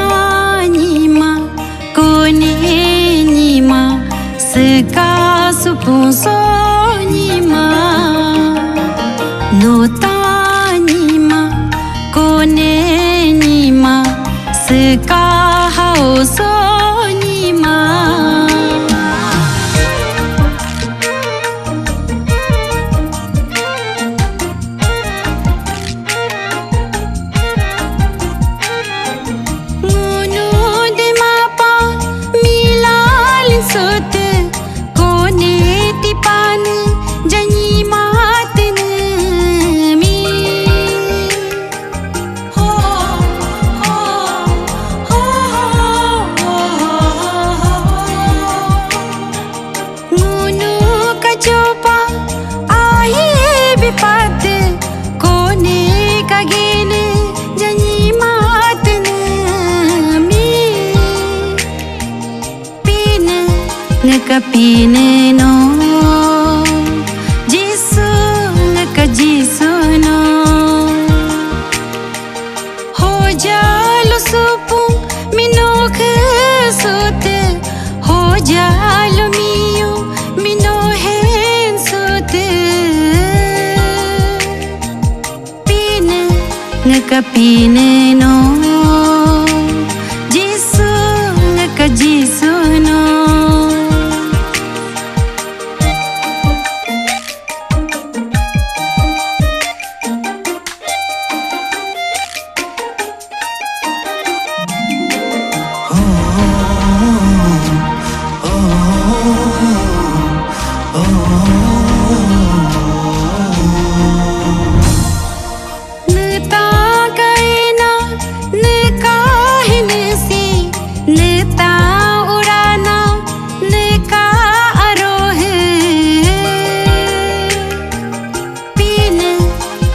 Notanima konenima sekasupungsonima Notanima konenima sekahaosonima Ngakapine no Jisu ngaka Jisu no Hojalo supung minok sote Hojalo miyo minohen sote Pine ngakapine no Jisu ngaka Jisu no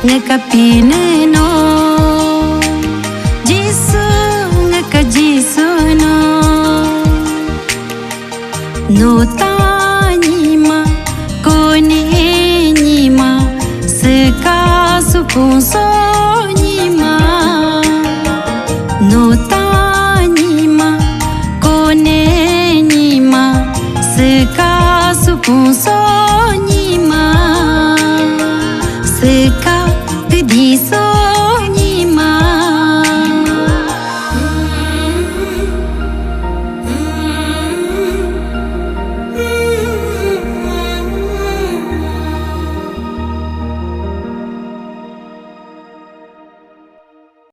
Ngakapine no Jisu ngaka Jisu no Notanima konenima sekasupungsonima Notanima konenima sekasupungsonima